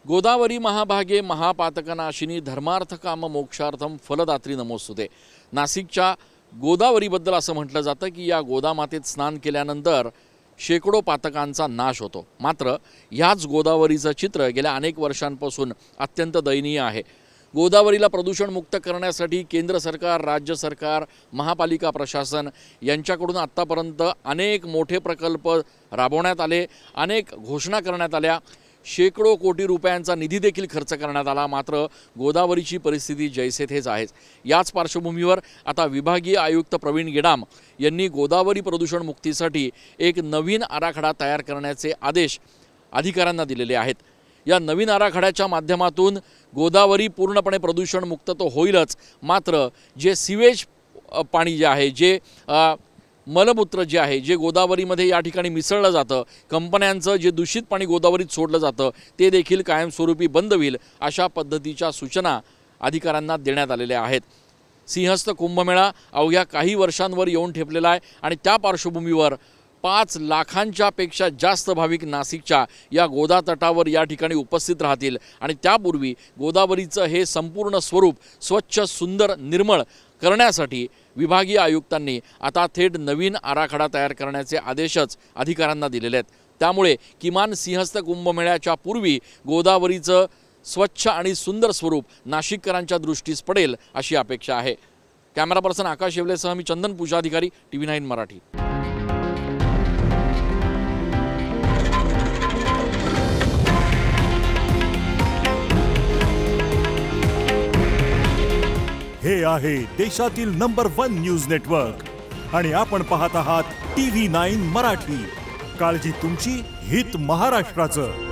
गोदावरी महाभागे महापातकनाशिनी धर्मार्थकाम मोक्षार्थम फलदात्री नमोस्तुते। नाशिकच्या गोदावरीबद्दल असं म्हटलं जातं की या गोदामातेत स्नान केल्यानंतर शेकडो पातकांचा नाश होतो। मात्र ह्याच गोदावरीचं चित्र गेल्या अनेक वर्षांपासून अत्यंत दयनीय आहे। गोदावरीला प्रदूषण मुक्त करण्यासाठी केंद्र सरकार, राज्य सरकार, महापालिका प्रशासन यांच्याकडून आत्तापर्यंत अनेक मोठे प्रकल्प राबवण्यात आले, अनेक घोषणा करण्यात आल्या, शेकडो कोटी रुपयांचा निधी देखील खर्च करण्यात आला। मात्र गोदावरीची परिस्थिती जैसे थेच आहे। याच पार्श्वभूमीवर आता विभागीय आयुक्त प्रवीण गेडाम यांनी गोदावरी प्रदूषण मुक्तीसाठी एक नवीन आराखडा तयार करण्याचे आदेश अधिकाऱ्यांना दिलेले आहेत। या नवीन आराखड्याच्या माध्यमातून गोदावरी पूर्णपणे प्रदूषण मुक्त तो होईलच, मात्र जे सिवेज पाणी जे आहे, जे मलमूत्र जे आहे, जे गोदावरीमध्ये या ठिकाणी मिसळलं जातं, कंपन्यांचं जे दूषित पाणी गोदावरीत सोडलं जातं ते देखील कायमस्वरूपी बंद होईल, अशा पद्धतीच्या सूचना अधिकाऱ्यांना देण्यात आलेल्या आहेत। सिंहस्थ कुंभमेळा अवघ्या काही वर्षांवर येऊन ठेपलेला आहे आणि त्या पार्श्वभूमीवर 5 लाखांच्या पेक्षा जास्त भाविक नाशिकच्या या गोदा तटावर या ठिकाणी उपस्थित राहतील आणि त्यापूर्वी गोदावरीचं हे संपूर्ण स्वरूप स्वच्छ, सुंदर, निर्मळ करण्यासाठी विभागीय आयुक्तांनी आता थेट नवीन आराखडा तयार करण्याचे आदेशच अधिकाऱ्यांना दिलेले आहेत। त्यामुळे किमान सिंहस्थ कुंभमेळ्याच्या पूर्वी गोदावरीचं स्वच्छ आणि सुंदर स्वरूप नाशिककरांच्या दृष्टीस पडेल अशी अपेक्षा आहे। कॅमेरा पर्सन आकाश येवलेसह मी चंदन पूजाधिकारी, TV9 मराठी। हे आहे देशातील नंबर 1 न्यूज नेटवर्क आणि आपण पाहत आहात TV9 मराठी। काळजी तुमची, हित महाराष्ट्राचं।